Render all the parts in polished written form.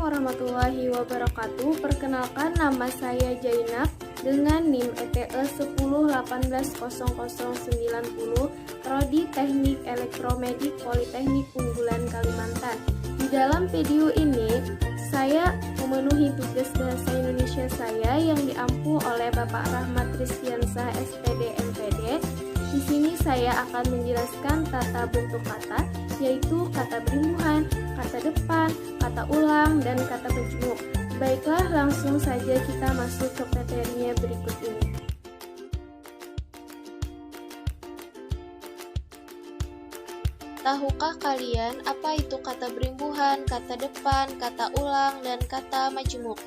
warahmatullahi wabarakatuh. Perkenalkan, nama saya Jainab dengan NIM ETE 10180090, Prodi Teknik Elektromedik Politeknik Unggulan Kalimantan. Di dalam video ini, saya memenuhi tugas bahasa Indonesia saya yang diampu oleh Bapak Rahmat Rizkiansah SPD MPD. Di sini saya akan menjelaskan tata bentuk kata, yaitu kata berimbuhan, kata depan, kata ulang, dan kata majemuk. Baiklah, langsung saja kita masuk ke materinya berikut ini. Tahukah kalian apa itu kata berimbuhan, kata depan, kata ulang, dan kata majemuk?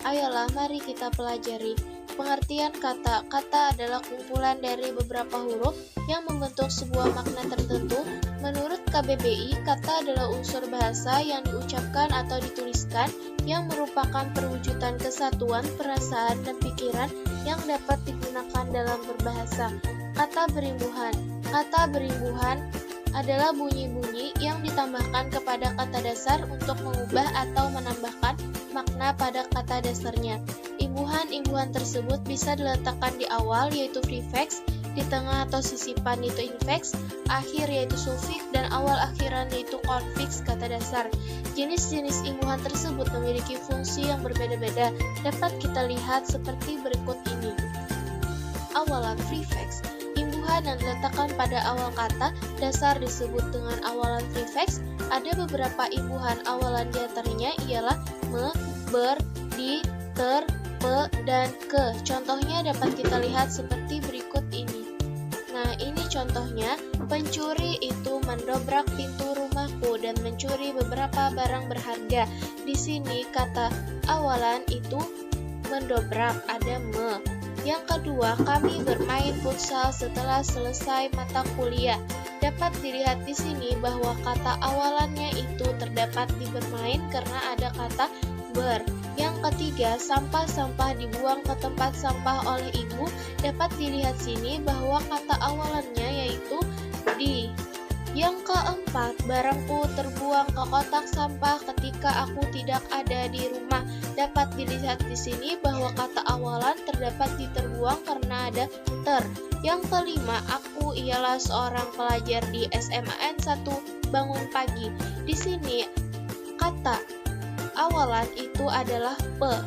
Ayolah, mari kita pelajari. Pengertian kata. Kata adalah kumpulan dari beberapa huruf yang membentuk sebuah makna tertentu. Menurut KBBI, kata adalah unsur bahasa yang diucapkan atau dituliskan yang merupakan perwujudan kesatuan, perasaan, dan pikiran yang dapat digunakan dalam berbahasa. Kata berimbuhan. Kata berimbuhan adalah bunyi-bunyi yang ditambahkan kepada kata dasar untuk mengubah atau menambahkan makna pada kata dasarnya. Imbuhan-imbuhan tersebut bisa diletakkan di awal yaitu prefix, di tengah atau sisipan yaitu infix, akhir yaitu sufiks, dan awal akhiran yaitu konfiks kata dasar. Jenis-jenis imbuhan tersebut memiliki fungsi yang berbeda-beda. Dapat kita lihat seperti berikut ini. Awalan prefix. Imbuhan yang diletakkan pada awal kata dasar disebut dengan awalan prefix. Ada beberapa imbuhan awalan diantaranya ialah me, ber, di, ter, pe, dan ke. Contohnya dapat kita lihat seperti berikut ini. Nah, ini contohnya. Pencuri itu mendobrak pintu rumahku dan mencuri beberapa barang berharga. Di sini kata awalan itu mendobrak, ada me. Yang kedua, kami bermain futsal setelah selesai mata kuliah. Dapat dilihat di sini bahwa kata awalannya itu terdapat di bermain karena ada kata ber. Yang ketiga, sampah-sampah dibuang ke tempat sampah oleh ibu. Dapat dilihat sini bahwa kata awalannya yaitu di. Yang keempat, barangku terbuang ke kotak sampah ketika aku tidak ada di rumah. Dapat dilihat di sini bahwa kata awalan terdapat di terbuang karena ada ter. Yang kelima, aku ialah seorang pelajar di SMA N1 bangun pagi. Di sini kata awalan itu adalah pe,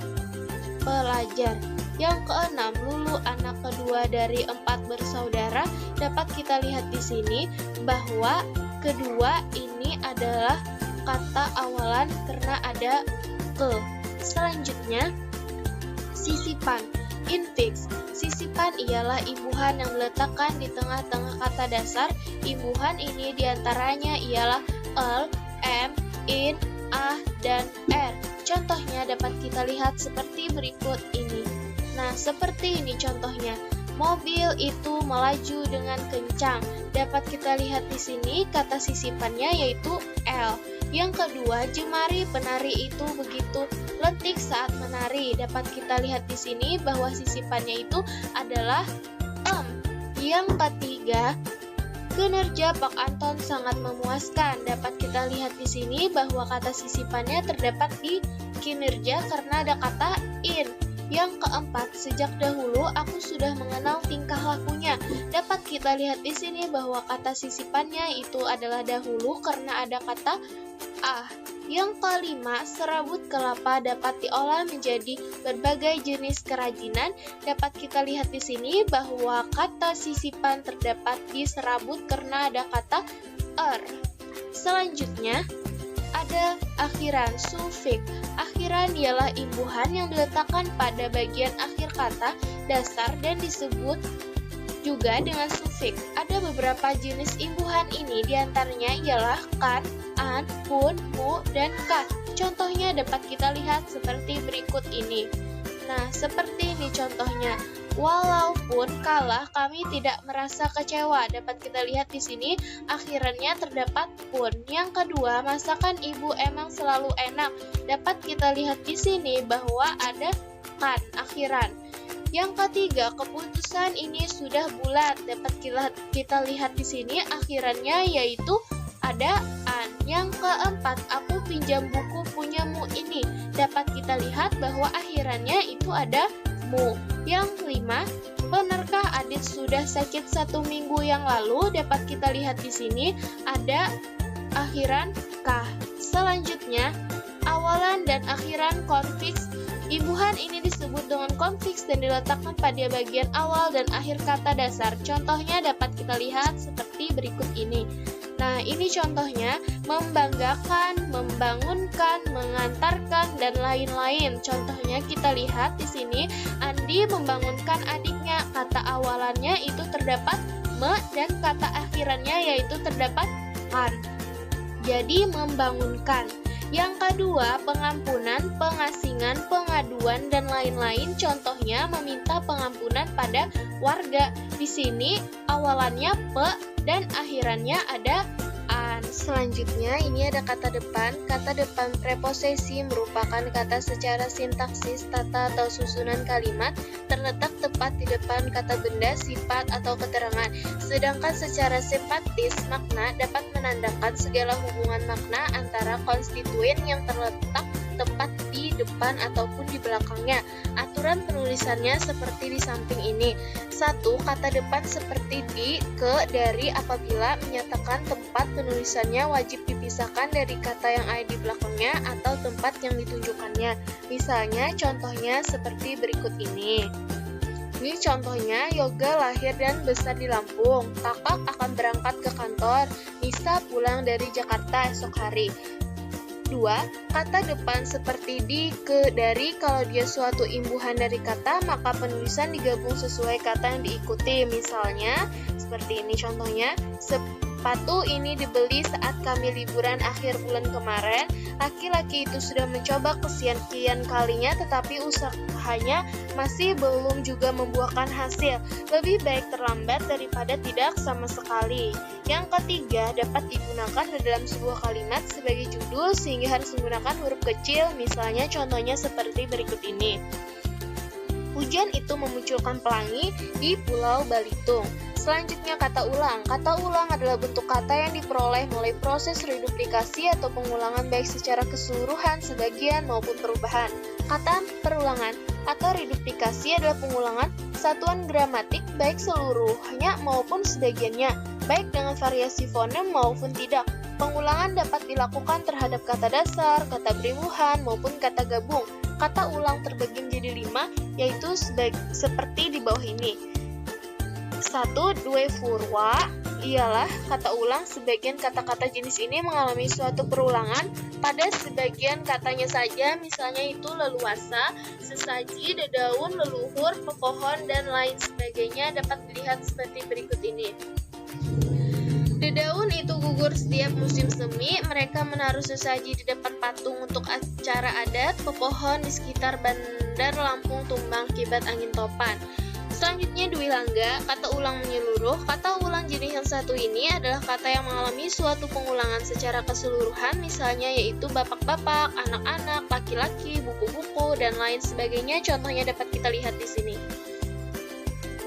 pelajar. Yang keenam, Lulu anak kedua dari 4 bersaudara. Dapat kita lihat di sini bahwa kedua ini adalah kata awalan karena ada ke. Selanjutnya, sisipan, infix. Sisipan ialah imbuhan yang diletakkan di tengah-tengah kata dasar. Imbuhan ini diantaranya ialah el, m, in, ah, dan r. Contohnya dapat kita lihat seperti berikut ini. Nah, seperti ini contohnya. Mobil itu melaju dengan kencang. Dapat kita lihat di sini kata sisipannya yaitu L. Yang kedua, jemari penari itu begitu letih saat menari. Dapat kita lihat di sini bahwa sisipannya itu adalah M. Yang ketiga, kinerja Pak Anton sangat memuaskan. Dapat kita lihat di sini bahwa kata sisipannya terdapat di kinerja karena ada kata in. Yang keempat, sejak dahulu aku sudah mengenal tingkah lakunya. Dapat kita lihat di sini bahwa kata sisipannya itu adalah dahulu karena ada kata ah. Yang kelima, serabut kelapa dapat diolah menjadi berbagai jenis kerajinan. Dapat kita lihat di sini bahwa kata sisipan terdapat di serabut karena ada kata er. Selanjutnya, ada akhiran, sufiks. Akhiran ialah imbuhan yang diletakkan pada bagian akhir kata dasar dan disebut juga dengan sufiks. Ada beberapa jenis imbuhan ini, diantaranya ialah kan, an, pun, mu, dan ka. Contohnya dapat kita lihat seperti berikut ini. Nah, seperti ini contohnya. Walaupun kalah, kami tidak merasa kecewa. Dapat kita lihat di sini akhirannya terdapat pun. Yang kedua, masakan ibu emang selalu enak. Dapat kita lihat di sini bahwa ada kan akhiran. Yang ketiga, keputusan ini sudah bulat. Dapat kita lihat di sini akhirannya yaitu ada an. Yang keempat, aku pinjam buku punyamu ini. Dapat kita lihat bahwa akhirannya itu ada mu. Yang kelima, benarkah Adit sudah sakit 1 minggu yang lalu? Dapat kita lihat di sini ada akhiran kah. Selanjutnya, awalan dan akhiran konfiks. Imbuhan ini disebut dengan konfiks dan diletakkan pada bagian awal dan akhir kata dasar. Contohnya dapat kita lihat seperti berikut ini. Nah, ini contohnya membanggakan, membangunkan, mengantarkan, dan lain-lain. Contohnya kita lihat di sini, Andi membangunkan adiknya. Kata awalannya itu terdapat me dan kata akhirannya yaitu terdapat kan. Jadi membangunkan. Yang kedua, pengampunan, pengasingan, pengaduan, dan lain-lain. Contohnya meminta pengampunan pada warga. Di sini awalannya pe dan akhirannya ada an. Selanjutnya ini ada kata depan. Kata depan preposisi merupakan kata secara sintaksis, tata atau susunan kalimat terletak tepat di depan kata benda, sifat, atau keterangan. Sedangkan secara simpatis, makna dapat menandakan segala hubungan makna antara konstituen yang terletak tepat di depan ataupun di belakangnya. Aturan penulisannya seperti di samping ini. 1. Kata depan seperti di, ke, dari apabila menyatakan tempat penulisannya wajib dipisahkan dari kata yang ada di belakangnya atau tempat yang ditunjukkannya. Misalnya, contohnya seperti berikut ini. Ini contohnya, Yoga lahir dan besar di Lampung. Kakak akan berangkat ke kantor. Nisa pulang dari Jakarta esok hari. 2. Kata depan seperti di, ke, dari. Kalau dia suatu imbuhan dari kata, maka penulisan digabung sesuai kata yang diikuti. Misalnya, seperti ini contohnya. Sepatu ini dibeli saat kami liburan akhir bulan kemarin. Laki-laki itu sudah mencoba kesekian kalinya, tetapi usahanya masih belum juga membuahkan hasil. Lebih baik terlambat daripada tidak sama sekali. Yang ketiga, dapat digunakan dalam sebuah kalimat sebagai judul sehingga harus menggunakan huruf kecil. Misalnya contohnya seperti berikut ini. Hujan itu memunculkan pelangi di Pulau Balitung. Selanjutnya kata ulang. Kata ulang adalah bentuk kata yang diperoleh melalui proses reduplikasi atau pengulangan baik secara keseluruhan, sebagian, maupun perubahan. Kata perulangan atau reduplikasi adalah pengulangan satuan gramatik baik seluruhnya maupun sebagiannya, baik dengan variasi fonem maupun tidak. Pengulangan dapat dilakukan terhadap kata dasar, kata berimbuhan, maupun kata gabung. Kata ulang terbagi menjadi 5, yaitu seperti di bawah ini. 1. Due furwa ialah kata ulang. Sebagian kata-kata jenis ini mengalami suatu perulangan pada sebagian katanya saja, misalnya itu leluasa, sesaji, dedaun, leluhur, pepohon, dan lain sebagainya. Dapat dilihat seperti berikut ini. Dedaun itu gugur setiap musim semi. Mereka menaruh sesaji di depan patung untuk acara adat. Pepohon di sekitar Bandar Lampung tumbang akibat angin topan. Selanjutnya dwi langga, kata ulang menyeluruh. Kata ulang jenis yang satu ini adalah kata yang mengalami suatu pengulangan secara keseluruhan, misalnya yaitu bapak-bapak, anak-anak, laki-laki, buku-buku, dan lain sebagainya. Contohnya dapat kita lihat di sini.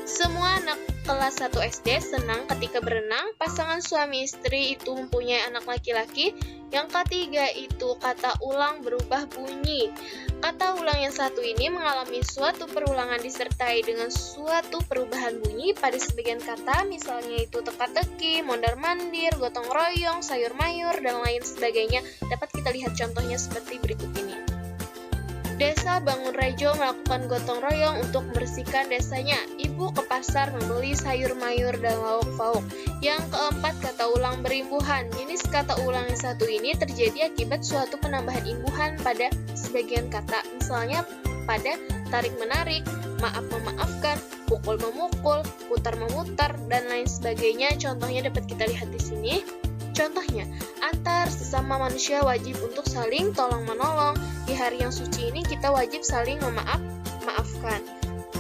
Semua anak kelas 1 SD senang ketika berenang. Pasangan suami istri itu mempunyai anak laki-laki. Yang ketiga itu kata ulang berubah bunyi. Kata ulang yang satu ini mengalami suatu perulangan disertai dengan suatu perubahan bunyi pada sebagian kata, misalnya itu teka-teki, mondar-mandir, gotong royong, sayur mayur, dan lain sebagainya. Dapat kita lihat contohnya seperti berikut ini. Desa Bangun Rejo melakukan gotong royong untuk membersihkan desanya. Ibu ke pasar membeli sayur mayur dan lauk pauk. Yang keempat, kata ulang berimbuhan. Jenis kata ulang yang satu ini terjadi akibat suatu penambahan imbuhan pada sebagian kata. Misalnya pada tarik-menarik, maaf-memaafkan, pukul-memukul, putar-memutar, dan lain sebagainya. Contohnya dapat kita lihat di sini. Contohnya, antar sesama manusia wajib untuk saling tolong-menolong. Di hari yang suci ini kita wajib saling maafkan.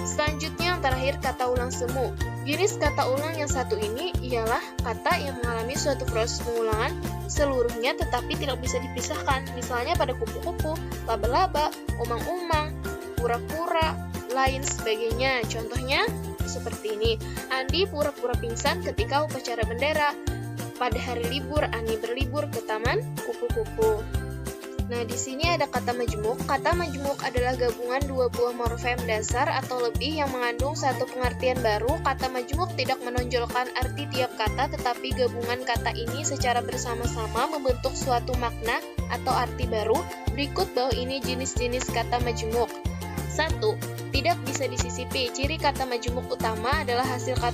Selanjutnya yang terakhir kata ulang semu. Jenis kata ulang yang satu ini ialah kata yang mengalami suatu proses pengulangan seluruhnya tetapi tidak bisa dipisahkan. Misalnya pada kupu-kupu, laba-laba, umang-umang, pura-pura, lain sebagainya. Contohnya seperti ini. Andi pura-pura pingsan ketika upacara bendera. Pada hari libur, Ani berlibur ke taman kupu-kupu. Nah, di sini ada kata majemuk. Kata majemuk adalah gabungan dua buah morfem dasar atau lebih yang mengandung satu pengertian baru. Kata majemuk tidak menonjolkan arti tiap kata, tetapi gabungan kata ini secara bersama-sama membentuk suatu makna atau arti baru. Berikut bawah ini jenis-jenis kata majemuk. 1. Tidak bisa disisipi. Ciri kata majemuk utama adalah hasil katanya